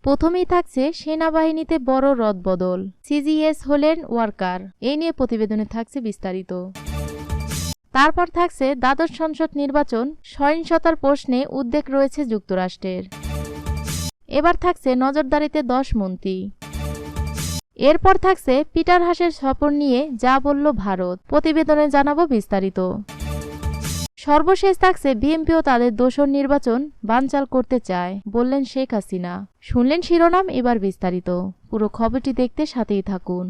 প্রথমেই থাকছে সেনাবাহিনীতে বড় রদবদল, সিজিএস হলেন ওয়ার্কার, এই নিয়ে প্রতিবেদনে থাকছে বিস্তারিত। তারপর থাকছে দ্বাদশ সংসদ নির্বাচন, সহিংসতার প্রশ্নে উদ্বেগ রয়েছে যুক্তরাষ্ট্রের। এবার থাকছে নজরদারিতে 10 মন্ত্রী। এরপর থাকছে পিটার হাসের সফর নিয়ে যা বলল ভারত, প্রতিবেদনে জানাবো বিস্তারিত। সর্বশেষ থাকছে বিএনপিও তাদের দোসর নির্বাচন বানচাল করতে চায়, বললেন শেখ হাসিনা। শুনলেন শিরোনাম, এবার বিস্তারিত। পুরো খবরটি দেখতে সাথেই থাকুন।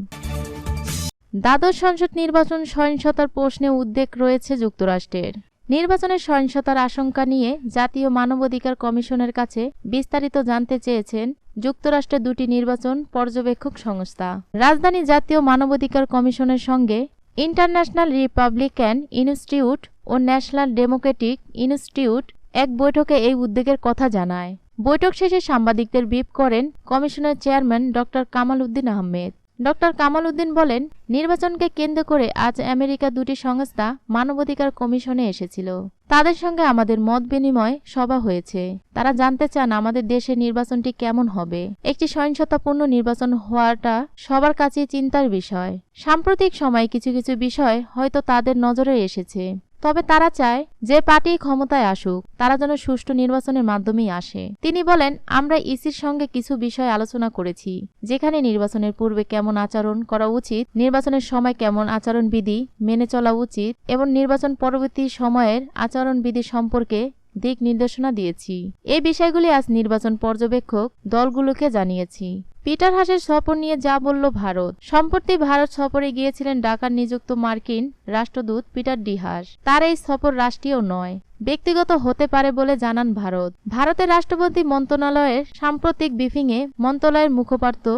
দ্বাদশ সংসদ নির্বাচন, সহিংসতার প্রশ্নে উদ্বেগ রয়েছে যুক্তরাষ্ট্রের। নির্বাচনের সহিংসতার আশঙ্কা নিয়ে জাতীয় মানবাধিকার কমিশনের কাছে বিস্তারিত জানতে চেয়েছেন যুক্তরাষ্ট্রের দুটি নির্বাচন পর্যবেক্ষক সংস্থা। রাজধানী জাতীয় মানবাধিকার কমিশনের সঙ্গে ইন্টারন্যাশনাল রিপাবলিকান ইনস্টিটিউট ও ন্যাশনাল ডেমোক্রেটিক ইনস্টিটিউট এক বৈঠকে এই উদ্বেগের কথা জানায়। বৈঠক শেষে সাংবাদিকদের ব্রিফ করেন কমিশনের চেয়ারম্যান ড কামাল উদ্দিন আহমেদ। ড কামাল উদ্দিন বলেন, নির্বাচনকে কেন্দ্র করে আজ আমেরিকা দুটি সংস্থা মানবাধিকার কমিশনে এসেছিল। তাদের সঙ্গে আমাদের মত বিনিময় সভা হয়েছে। তারা জানতে চান আমাদের দেশে নির্বাচনটি কেমন হবে। একটি সহিংসতাপূর্ণ নির্বাচন হওয়াটা সবার কাছেই চিন্তার বিষয়। সাম্প্রতিক সময়ে কিছু কিছু বিষয় হয়তো তাদের নজরে এসেছে। তবে তারা চায় যে পার্টি ক্ষমতায় আসুক তারা যেন সুষ্ঠু নির্বাচনের মাধ্যমেই আসে। তিনি বলেন, আমরা ইসির সঙ্গে কিছু বিষয় আলোচনা করেছি, যেখানে নির্বাচনের পূর্বে কেমন আচরণ করা উচিত, নির্বাচনের সময় কেমন আচরণবিধি মেনে চলা উচিত এবং নির্বাচন পরবর্তী সময়ের আচরণবিধি সম্পর্কে দিক নির্দেশনা দিয়েছি। এই বিষয়গুলি আজ নির্বাচন পর্যবেক্ষক দলগুলোকে জানিয়েছি। পিটার হাসের সফর নিয়ে যা বলল ভারত। সম্প্রতি ভারত সফরে গিয়েছিলেন ঢাকার নিযুক্ত মার্কিন রাষ্ট্রদূত পিটার ডি হাস। তার এই সফর রাষ্ট্রীয় নয়, ব্যক্তিগত হতে পারে বলে জানান ভারত। ভারতের রাষ্ট্রপতি মন্ত্রণালয়ের সাম্প্রতিক ব্রিফিংয়ে মন্ত্রণালয়ের মুখপাত্র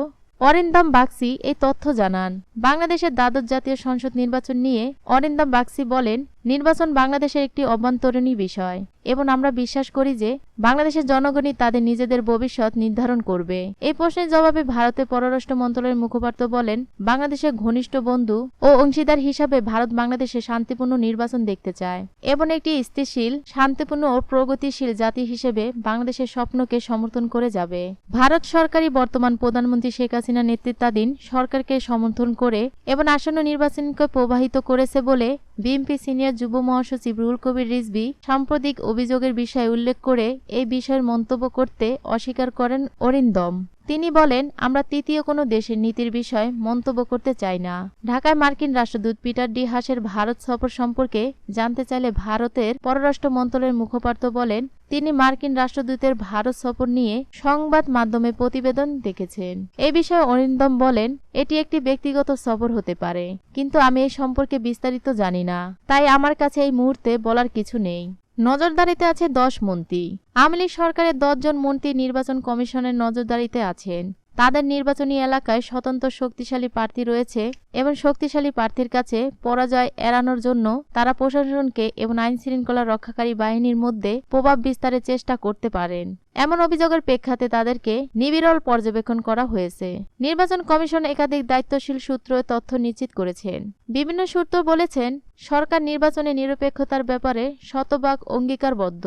অরিন্দম বাগচি এই তথ্য জানান। বাংলাদেশের দ্বাদশ জাতীয় সংসদ নির্বাচন নিয়ে অরিন্দম বাগচি বলেন, নির্বাচন বাংলাদেশের একটি অভ্যন্তরীণ বিষয় এবং আমরা বিশ্বাস করি যে বাংলাদেশের জনগণই তাদের নিজেদের ভবিষ্যৎ নির্ধারণ করবে। এই প্রশ্নের জবাবে ভারতের পররাষ্ট্র মন্ত্রণালয়ের মুখপাত্র বলেন, বাংলাদেশের ঘনিষ্ঠ বন্ধু ও অংশীদার হিসাবে ভারত বাংলাদেশে শান্তিপূর্ণ নির্বাচন দেখতে চায় এবং একটি স্থিতিশীল, শান্তিপূর্ণ ও প্রগতিশীল জাতি হিসেবে বাংলাদেশের স্বপ্নকে সমর্থন করে যাবে। ভারত সরকারই বর্তমান প্রধানমন্ত্রী শেখ হাসিনা নেতৃত্বাধীন সরকারকে সমর্থন করে এবং আসন্ন নির্বাচনকে প্রবাহিত করেছে বলে বিএনপি সিনিয়র যুব মহাসচিব রুহুল কবির রিজভী সাম্প্রতিক অভিযোগের বিষয়ে উল্লেখ করে এই বিষয়ের মন্তব্য করতে অস্বীকার করেন অরিন্দম। তিনি বলেন, আমরা তৃতীয় কোনো দেশের নীতির বিষয়ে মন্তব্য করতে চাই না। ঢাকায় মার্কিন রাষ্ট্রদূত পিটার ডি হাসের ভারত সফর সম্পর্কে জানতে চাইলে ভারতের পররাষ্ট্র মন্ত্রণালয়ের মুখপাত্র বলেন, তিনি মার্কিন রাষ্ট্রদূতের ভারত সফর নিয়ে সংবাদ মাধ্যমে প্রতিবেদন দেখেছেন। এই বিষয়ে অরিন্দম বলেন, এটি একটি ব্যক্তিগত সফর হতে পারে, কিন্তু আমি এই সম্পর্কে বিস্তারিত জানি না, তাই আমার কাছে এই মুহূর্তে বলার কিছু নেই। নজরদারিতে আছে 10 মন্ত্রী। আওয়ামী লীগ সরকারের 10 জন মন্ত্রী নির্বাচন কমিশনের নজরদারিতে আছেন। তাদের নির্বাচনী এলাকায় স্বতন্ত্র শক্তিশালী প্রার্থী রয়েছে এবং শক্তিশালী প্রার্থীর কাছে পরাজয় এড়ানোর জন্য তারা প্রশাসনকে এবং আইনশৃঙ্খলা রক্ষাকারী বাহিনীর মধ্যে প্রভাব বিস্তারের চেষ্টা করতে পারেন। এমন অভিযোগের প্রেক্ষিতে তাদেরকে নিবিড় পর্যবেক্ষণ করা হয়েছে। নির্বাচন কমিশন একাধিক দায়িত্বশীল সূত্র তথ্য নিশ্চিত করেছেন। বিভিন্ন সূত্র বলেছেন, সরকার নির্বাচনে নিরপেক্ষতার ব্যাপারে শতভাগ অঙ্গীকারবদ্ধ।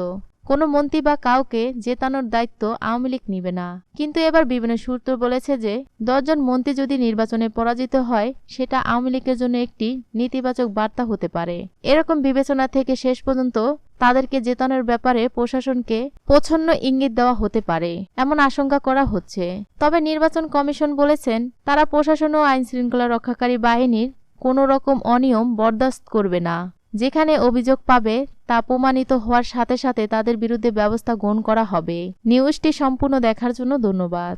কোনো মন্ত্রী বা কাউকে জেতানোর দায়িত্ব আওয়ামী লীগ নিবে না। কিন্তু এবার বিভিন্ন সূত্র বলেছে যে 10 জন মন্ত্রী যদি নির্বাচনে পরাজিত হয় সেটা আওয়ামী লীগের জন্য একটি নেতিবাচক বার্তা হতে পারে। এরকম বিবেচনা থেকে শেষ পর্যন্ত তাদেরকে জেতানোর ব্যাপারে প্রশাসনকে প্রচ্ছন্ন ইঙ্গিত দেওয়া হতে পারে এমন আশঙ্কা করা হচ্ছে। তবে নির্বাচন কমিশন বলেছেন, তারা প্রশাসন ও আইনশৃঙ্খলা রক্ষাকারী বাহিনীর কোনো রকম অনিয়ম বরদাস্ত করবে না। যেখানে অভিযোগ পাবে তা প্রমাণিত হওয়ার সাথে সাথে তাদের বিরুদ্ধে ব্যবস্থা গ্রহণ করা হবে। নিউজটি সম্পূর্ণ দেখার জন্য ধন্যবাদ।